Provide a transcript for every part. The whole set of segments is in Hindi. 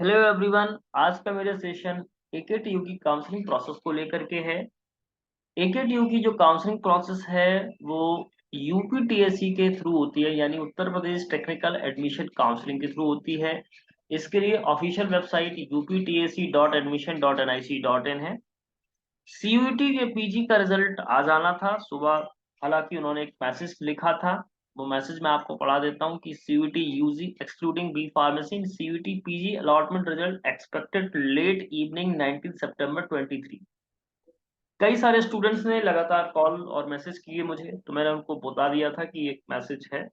Hello everyone. आज का मेरा सेशन एकेटीयू की काउंसलिंग प्रोसेस को लेकर के है। एकेटीयू की जो काउंसलिंग प्रोसेस है वो यूपीटीएससी के थ्रू होती है, यानी Uttar Pradesh technical admission counselling के थ्रू होती है। इसके लिए ऑफिशियल वेबसाइट uptse.admission.nic.in है। सीयूईटी के पीजी का रिजल्ट आ जाना था सुबह। हालांकि उन्होंने एक मैसेज लिखा था, वो मैसेज मैं आपको पढ़ा देता हूँ कि CUET UG excluding B pharmacy CUET PG allotment result expected late evening 19 सितंबर 23। कई सारे स्टूडेंट्स ने लगातार कॉल और मैसेज किए मुझे, तो मैंने उनको बता दिया था कि एक मैसेज है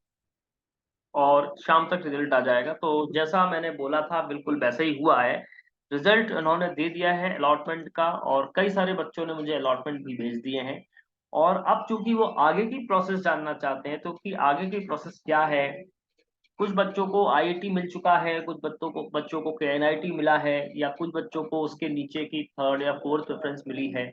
और शाम तक रिजल्ट आ जाएगा। तो जैसा मैंने बोला था बिल्कुल वैसा ही हुआ है। रिजल्ट उन्होंने दे दिया है अलॉटमेंट का, और कई सारे बच्चों ने मुझे अलॉटमेंट भी भेज दिए हैं। और अब चूंकि वो आगे की प्रोसेस जानना चाहते हैं, तो कि आगे की प्रोसेस क्या है। कुछ बच्चों को आईआईटी मिल चुका है, कुछ बच्चों को केएनआईटी मिला है, या कुछ बच्चों को उसके नीचे की थर्ड या फोर्थ प्रेफरेंस मिली है।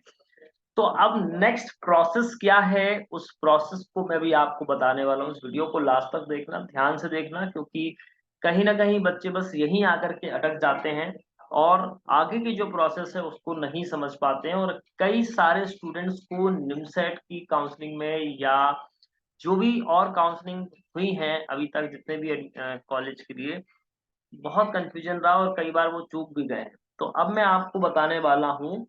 तो अब नेक्स्ट प्रोसेस क्या है, उस प्रोसेस को मैं भी आपको बताने वाला हूँ। इस वीडियो को लास्ट तक देखना, ध्यान से देखना, क्योंकि कहीं ना कहीं बच्चे बस यहीं आकर के अटक जाते हैं और आगे की जो प्रोसेस है उसको नहीं समझ पाते हैं। और कई सारे स्टूडेंट्स को निमसेट की काउंसलिंग में या जो भी और काउंसलिंग हुई है अभी तक जितने भी कॉलेज के लिए, बहुत कंफ्यूजन रहा और कई बार वो चूक भी गए। तो अब मैं आपको बताने वाला हूँ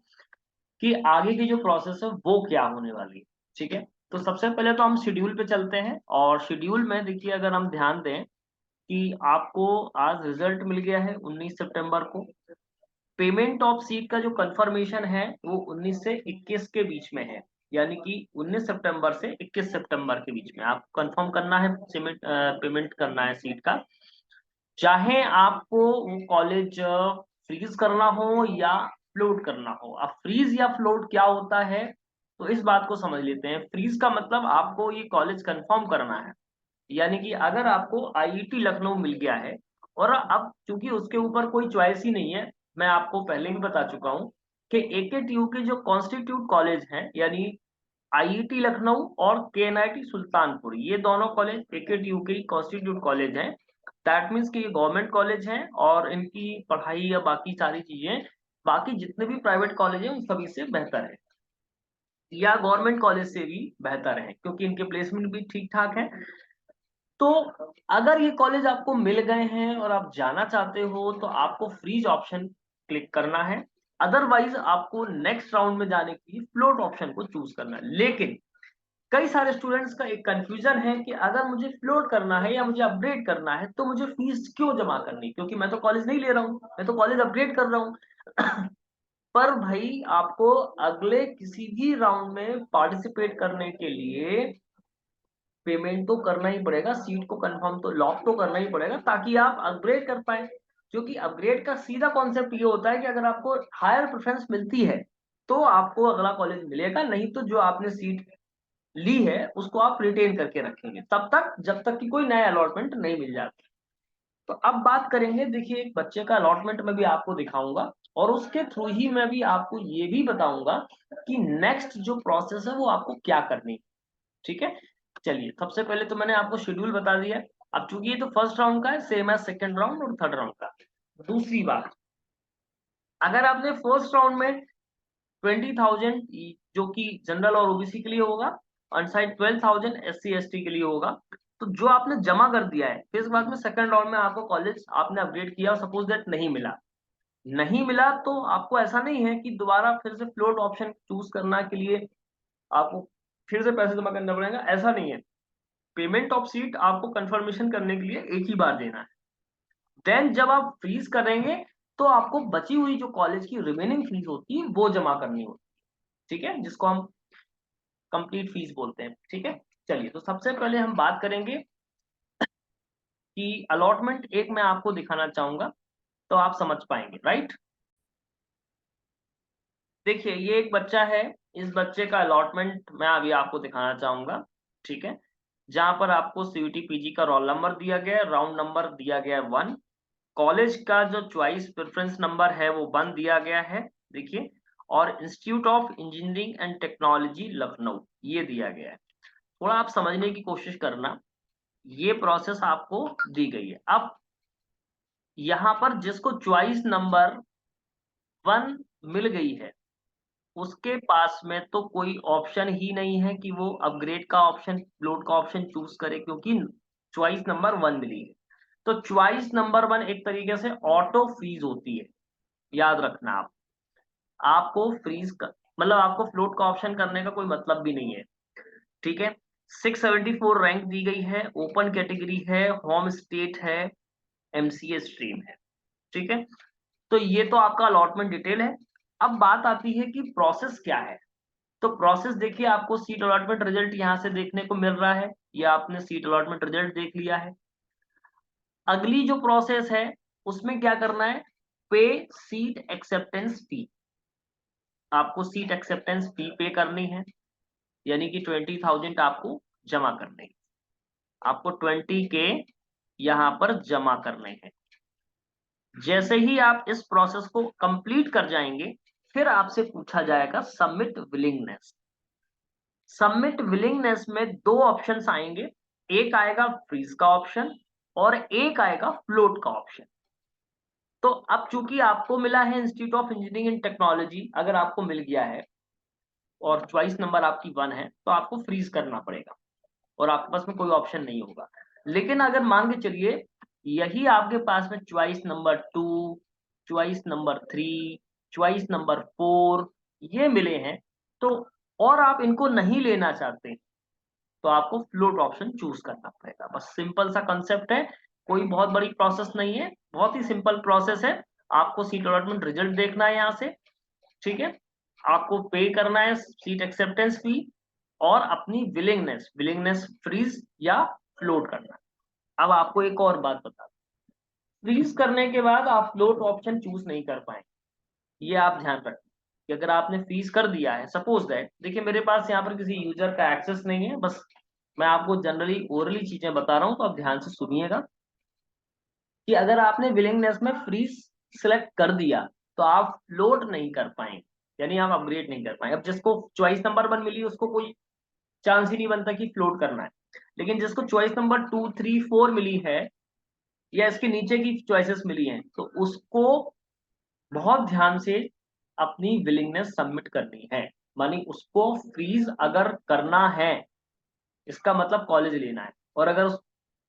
कि आगे की जो प्रोसेस है वो क्या होने वाली है। ठीक है, तो सबसे पहले तो हम शेड्यूल पे चलते हैं। और शेड्यूल में देखिए, अगर हम ध्यान दें कि आपको आज रिजल्ट मिल गया है 19 सितंबर को। पेमेंट ऑफ सीट का जो कंफर्मेशन है वो 19 से 21 के बीच में है, यानी कि 19 सितंबर से 21 सितंबर के बीच में आपको कंफर्म करना है, पेमेंट करना है सीट का। चाहे आपको वो कॉलेज फ्रीज करना हो या फ्लोट करना हो। अब फ्रीज या फ्लोट क्या होता है, तो इस बात को समझ लेते हैं। फ्रीज का मतलब आपको ये कॉलेज कंफर्म करना है, यानी कि अगर आपको आईआईटी लखनऊ मिल गया है और अब चूंकि उसके ऊपर कोई चॉइस ही नहीं है, मैं आपको पहले भी बता चुका हूं कि एकेटीयू के जो कॉन्स्टिट्यूट कॉलेज हैं, यानी आईआईटी लखनऊ और केएनआईटी सुल्तानपुर, ये दोनों कॉलेज एकेटीयू के कॉन्स्टिट्यूट कॉलेज हैं। दैट मीन्स कि ये गवर्नमेंट कॉलेज हैं और इनकी पढ़ाई या बाकी सारी चीजें बाकी जितने भी प्राइवेट कॉलेज हैं उन सभी से बेहतर है, या गवर्नमेंट कॉलेज से भी बेहतर है, क्योंकि इनके प्लेसमेंट भी ठीक ठाक है। तो अगर ये कॉलेज आपको मिल गए हैं और आप जाना चाहते हो तो आपको फ्रीज ऑप्शन क्लिक करना है। अदरवाइज आपको नेक्स्ट राउंड में जाने के लिए फ्लोट ऑप्शन को चूज करना है। लेकिन कई सारे स्टूडेंट्स का एक कंफ्यूजन है कि अगर मुझे फ्लोट करना है या मुझे अपग्रेड करना है तो मुझे फीस क्यों जमा करनी, क्योंकि मैं तो कॉलेज नहीं ले रहा हूँ, मैं तो कॉलेज अपग्रेड कर रहा हूँ। पर भाई आपको अगले किसी भी राउंड में पार्टिसिपेट करने के लिए पेमेंट तो करना ही पड़ेगा, सीट को कंफर्म तो लॉक तो करना ही पड़ेगा, ताकि आप अपग्रेड कर पाए। क्योंकि अपग्रेड का सीधा कॉन्सेप्ट ये होता है कि अगर आपको हायर प्रेफरेंस मिलती है तो आपको अगला कॉलेज मिलेगा, नहीं तो जो आपने सीट ली है उसको आप रिटेन करके रखेंगे तब तक जब तक कि कोई नया अलॉटमेंट नहीं मिल जाती। तो अब बात करेंगे, देखिए एक बच्चे का अलॉटमेंट में भी आपको दिखाऊंगा और उसके थ्रू ही मैं भी आपको ये भी बताऊंगा कि नेक्स्ट जो प्रोसेस है वो आपको क्या करनी है। ठीक है, चलिए सबसे पहले तो मैंने आपको शेड्यूल बता दिया है। अब चूंकि ये तो फर्स्ट राउंड का है, सेम है सेकंड राउंड और थर्ड राउंड का। दूसरी बात, अगर आपने फर्स्ट राउंड में 20,000 जो कि जनरल और ओबीसी के लिए होगा, अनसाइड 12,000 एससी एसटी के लिए होगा, तो जो आपने जमा कर दिया है, फिर इसके बाद में सेकंड राउंड में आपको कॉलेज आपने अपग्रेड किया और सपोज दैट नहीं मिला तो आपको ऐसा नहीं है कि दोबारा फिर से फ्लोट ऑप्शन चूज करना के लिए आपको फिर से पैसे जमा करना पड़ेगा, ऐसा नहीं है। पेमेंट ऑफ सीट आपको कंफर्मेशन करने के लिए एक ही बार देना है। देन जब आप फ्रीज करेंगे तो आपको बची हुई जो कॉलेज की रिमेनिंग फीस होती है वो जमा करनी होती है। ठीक है, जिसको हम कंप्लीट फीस बोलते हैं। ठीक है, चलिए तो सबसे पहले हम बात करेंगे कि अलॉटमेंट एक मैं आपको दिखाना चाहूंगा तो आप समझ पाएंगे, राइट। देखिए ये एक बच्चा है, इस बच्चे का अलॉटमेंट मैं अभी आपको दिखाना चाहूंगा। ठीक है, जहां पर आपको सीयूटी पीजी का रोल नंबर दिया गया है, राउंड नंबर दिया गया है 1, कॉलेज का जो चॉइस प्रेफरेंस नंबर है वो 1 दिया गया है, देखिए, और institute of engineering and technology Lucknow ये दिया गया है। थोड़ा आप समझने की कोशिश करना, ये प्रोसेस आपको दी गई है। अब यहाँ पर जिसको चॉइस नंबर 1 मिल गई है उसके पास में तो कोई ऑप्शन ही नहीं है कि वो अपग्रेड का ऑप्शन, फ्लोट का ऑप्शन चूज करे, क्योंकि चॉइस नंबर 1 मिली है। तो चॉइस नंबर 1 एक तरीके से ऑटो फ्रीज होती है, याद रखना आप। आपको फ्रीज कर मतलब आपको फ्लोट का ऑप्शन करने का कोई मतलब भी नहीं है, ठीक है। 674 रैंक दी गई है, ओपन कैटेगरी है, होम स्टेट है, एमसीए स्ट्रीम है, ठीक है। तो ये तो आपका अलॉटमेंट डिटेल है। अब बात आती है कि प्रोसेस क्या है। तो प्रोसेस देखिए, आपको सीट अलॉटमेंट रिजल्ट यहां से देखने को मिल रहा है, या आपने सीट अलॉटमेंट रिजल्ट देख लिया है। अगली जो प्रोसेस है उसमें क्या करना है, पे सीट एक्सेप्टेंस फी। आपको सीट एक्सेप्टेंस फी पे करनी है, यानी कि 20,000 आपको जमा करने हैं। आपको 20 के यहां पर जमा करने हैं। जैसे ही आप इस प्रोसेस को कंप्लीट कर जाएंगे, फिर आपसे पूछा जाएगा सबमिट विलिंगनेस। सबमिट विलिंगनेस में दो ऑप्शंस आएंगे, एक आएगा फ्रीज का ऑप्शन और एक आएगा फ्लोट का ऑप्शन। तो अब चूंकि आपको मिला है institute of engineering and technology, अगर आपको मिल गया है और चॉइस नंबर आपकी 1 है, तो आपको फ्रीज करना पड़ेगा और आपके पास में कोई ऑप्शन नहीं होगा। लेकिन अगर मान के चलिए यही आपके पास में choice number 2, choice number 3, choice number 4 ये मिले हैं, तो और आप इनको नहीं लेना चाहते, तो आपको फ्लोट ऑप्शन चूज करना पड़ेगा। बस सिंपल सा कंसेप्ट है, कोई बहुत बड़ी प्रोसेस नहीं है, बहुत ही सिंपल प्रोसेस है। आपको सीट अलॉटमेंट रिजल्ट देखना है यहाँ से, ठीक है। आपको पे करना है सीट एक्सेप्टेंस फी और अपनी विलिंगनेस विलिंगनेस फ्रीज या फ्लोट करना है। अब आपको एक और बात बता, फ्रीज करने के बाद आप फ्लोट ऑप्शन चूज नहीं कर पाएंगे। ये आप ध्यान रखें कि अगर आपने फ्रीज कर दिया है, सपोज दैट, देखिए मेरे पास यहाँ पर किसी यूजर का एक्सेस नहीं है, बस मैं आपको जनरली ओरली चीजें बता रहा हूं, तो आप ध्यान से सुनिएगा कि अगर आपने विलिंगनेस में फ्रीज सिलेक्ट कर दिया तो आप फ्लोट नहीं कर पाएंगे, यानी आप अपग्रेड नहीं कर पाएंगे। अब जिसको चॉइस नंबर 1 मिली उसको कोई चांस ही नहीं बनता कि फ्लोट करना है, लेकिन जिसको चॉइस नंबर 2, 3, 4 मिली है या इसके नीचे की चॉइसेस मिली हैं, तो उसको बहुत ध्यान से अपनी विलिंगनेस सबमिट करनी है। मानी उसको फ्रीज अगर करना है, इसका मतलब कॉलेज लेना है, और अगर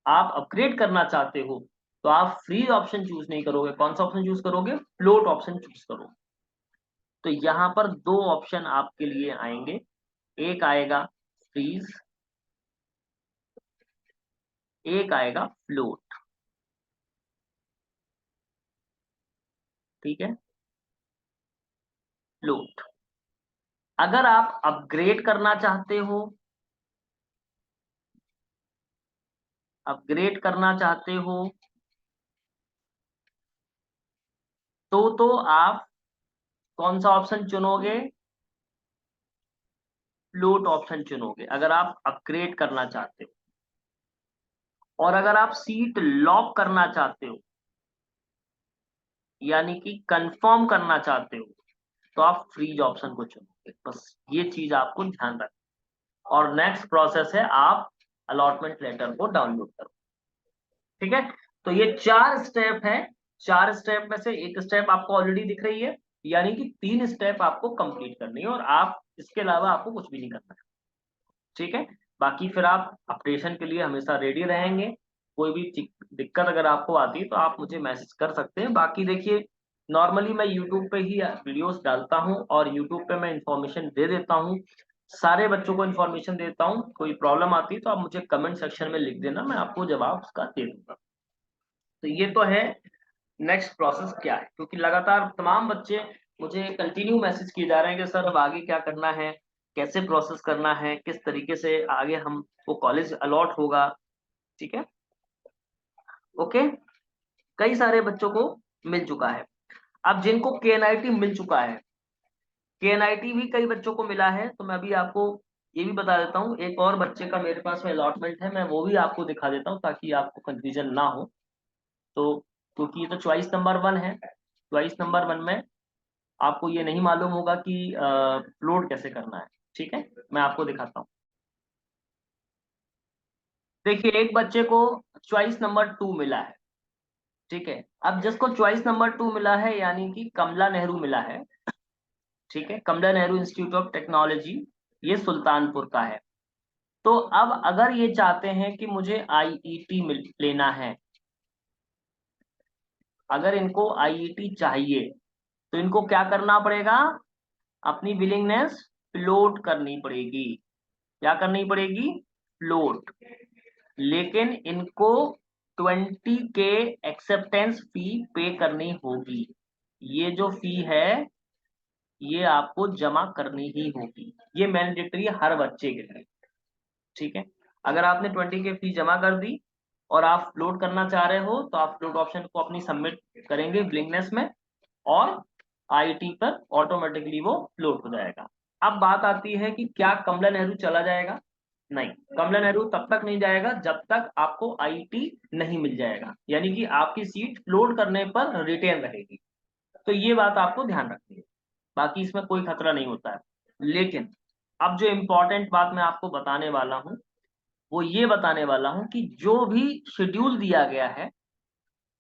आप अपग्रेड करना चाहते हो तो आप फ्रीज ऑप्शन चूज नहीं करोगे, कौन सा ऑप्शन चूज करोगे, फ्लोट ऑप्शन चूज करोगे। तो यहां पर दो ऑप्शन आपके लिए आएंगे, एक आएगा फ्रीज, एक आएगा फ्लोट, ठीक है। फ्लोट, अगर आप अपग्रेड करना चाहते हो, अपग्रेड करना चाहते हो तो आप कौन सा ऑप्शन चुनोगे, फ्लोट ऑप्शन चुनोगे अगर आप अपग्रेड करना चाहते हो। और अगर आप सीट लॉक करना चाहते हो, यानी कि कंफर्म करना चाहते हो, तो आप फ्रीज ऑप्शन को चुनोगे। बस ये चीज आपको ध्यान रखना। और नेक्स्ट प्रोसेस है आप अलॉटमेंट लेटर को डाउनलोड करो, ठीक है। तो ये 4 स्टेप है, 4 स्टेप में से एक स्टेप आपको ऑलरेडी दिख रही है, यानी कि 3 स्टेप आपको कंप्लीट करनी है और आप इसके अलावा आपको कुछ भी नहीं करना है, ठीक है। बाकी फिर आप अपडेशन के लिए हमेशा रेडी रहेंगे। कोई भी दिक्कत अगर आपको आती है तो आप मुझे मैसेज कर सकते हैं। बाकी देखिए, नॉर्मली मैं यूट्यूब पे ही वीडियोस डालता हूं और यूट्यूब पे मैं इंफॉर्मेशन दे देता हूं, सारे बच्चों को इन्फॉर्मेशन देता हूं। कोई प्रॉब्लम आती है तो आप मुझे कमेंट सेक्शन में लिख देना, मैं आपको जवाब उसका दे दूंगा। तो ये तो है नेक्स्ट प्रोसेस क्या है, क्योंकि लगातार तमाम बच्चे मुझे कंटिन्यू मैसेज किए जा रहे हैं कि सर अब आगे क्या करना है, कैसे प्रोसेस करना है, किस तरीके से आगे हमको कॉलेज अलॉट होगा, ठीक है। ओके, कई सारे बच्चों को मिल चुका है। अब जिनको केएनआईटी मिल चुका है, केएनआईटी भी कई बच्चों को मिला है, तो मैं अभी आपको ये भी बता देता हूँ। एक और बच्चे का मेरे पास में अलॉटमेंट है, मैं वो भी आपको दिखा देता हूँ ताकि आपको कंफ्यूजन ना हो। तो क्योंकि ये तो चॉइस नंबर 1 है, चॉइस नंबर 1 में आपको ये नहीं मालूम होगा कि फ्लोट कैसे करना है, ठीक है। मैं आपको दिखाता हूँ। देखिए एक बच्चे को चॉइस नंबर 2 मिला है, ठीक है। अब जिसको चॉइस नंबर 2 मिला है यानी कि कमला नेहरू मिला है, ठीक है, कमला नेहरू इंस्टीट्यूट ऑफ टेक्नोलॉजी, ये सुल्तानपुर का है। तो अब अगर ये चाहते हैं कि मुझे आईईटी लेना है, अगर इनको आईईटी चाहिए तो इनको क्या करना पड़ेगा, अपनी विलिंगनेस फ्लोट करनी पड़ेगी। क्या करनी पड़ेगी, फ्लोट। लेकिन इनको 20 के एक्सेप्टेंस फी पे करनी होगी। ये जो फी है ये आपको जमा करनी ही होगी, ये मैंडेटरी हर बच्चे के लिए, ठीक है। अगर आपने 20 के फी जमा कर दी और आप फ्लोट करना चाह रहे हो तो आप फ्लोट ऑप्शन को अपनी सबमिट करेंगे ब्लिंकनेस में, और आईटी पर ऑटोमेटिकली वो फ्लोट हो जाएगा। अब बात आती है कि क्या कमला नेहरू चला जाएगा, नहीं, कमला नेहरू तब तक नहीं जाएगा जब तक आपको आईटी नहीं मिल जाएगा, यानी कि आपकी सीट फ्लोट करने पर रिटेन रहेगी। तो ये बात आपको ध्यान रखनी है, बाकी इसमें कोई खतरा नहीं होता है। लेकिन अब जो इम्पोर्टेंट बात मैं आपको बताने वाला हूं वो ये बताने वाला हूं कि जो भी शेड्यूल दिया गया है,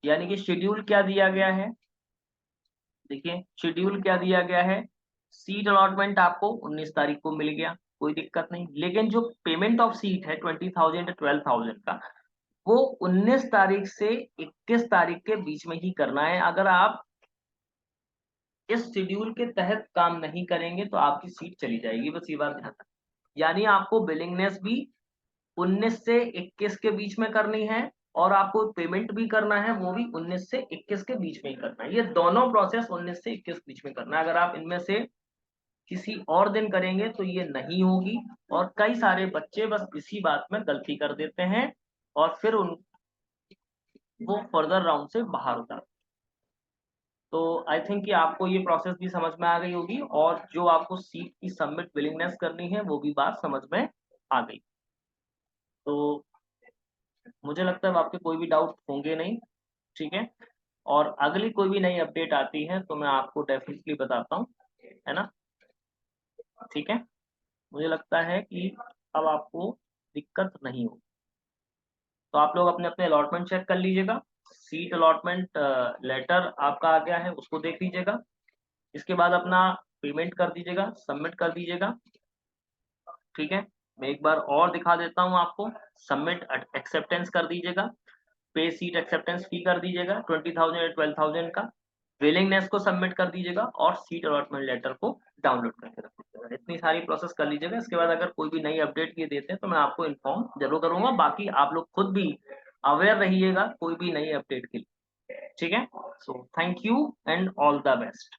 यानी कि शेड्यूल क्या दिया गया है, देखिए शेड्यूल क्या दिया गया है, सीट अलॉटमेंट आपको 19 तारीख को मिल गया, कोई दिक्कत नहीं। लेकिन जो पेमेंट ऑफ सीट है 20,000 12,000 का, वो 19 तारीख से 21 तारीख के बीच में ही करना है। अगर आप इस शेड्यूल के तहत काम नहीं करेंगे तो आपकी सीट चली जाएगी, बस ये बात ध्यान रखना। यानी आपको बिलिंगनेस भी 19 से 21 के बीच में करनी है, और आपको पेमेंट भी करना है वो भी 19 से 21 के बीच में ही करना है। ये दोनों प्रोसेस 19 से 21 के बीच में करना है। अगर आप इनमें से किसी और दिन करेंगे तो ये नहीं होगी, और कई सारे बच्चे बस इसी बात में गलती कर देते हैं और फिर उन वो फर्दर राउंड से बाहर होता है। तो आई थिंक कि आपको ये प्रोसेस भी समझ में आ गई होगी, और जो आपको सीट की सबमिट विलिंगनेस करनी है वो भी बात समझ में आ गई। तो मुझे लगता है आपके कोई भी डाउट होंगे नहीं, ठीक है। और अगली कोई भी नई अपडेट आती है तो मैं आपको डेफिनेटली बताता हूँ, है ना, ठीक है। मुझे लगता है कि अब आपको दिक्कत नहीं हो। तो आप लोग अपने अपने अलॉटमेंट चेक कर लीजिएगा, सीट अलॉटमेंट लेटर आपका आ गया है उसको देख लीजिएगा। इसके बाद अपना पेमेंट कर दीजिएगा, सबमिट कर दीजिएगा, ठीक है। मैं एक बार और दिखा देता हूँ आपको, सबमिट एक्सेप्टेंस कर दीजिएगा, पे सीट एक्सेप्टेंस फी कर दीजिएगा 20,000 या 12,000 का, विलिंगनेस को सबमिट कर दीजिएगा, और सीट अलॉटमेंट लेटर को डाउनलोड करके रख दीजिएगा। इतनी सारी प्रोसेस कर लीजिएगा। इसके बाद अगर कोई भी नई अपडेट ये देते हैं तो मैं आपको इन्फॉर्म जरूर करूंगा। बाकी आप लोग खुद भी अवेयर रहिएगा कोई भी नई अपडेट के लिए, ठीक है। So thank you and all the best.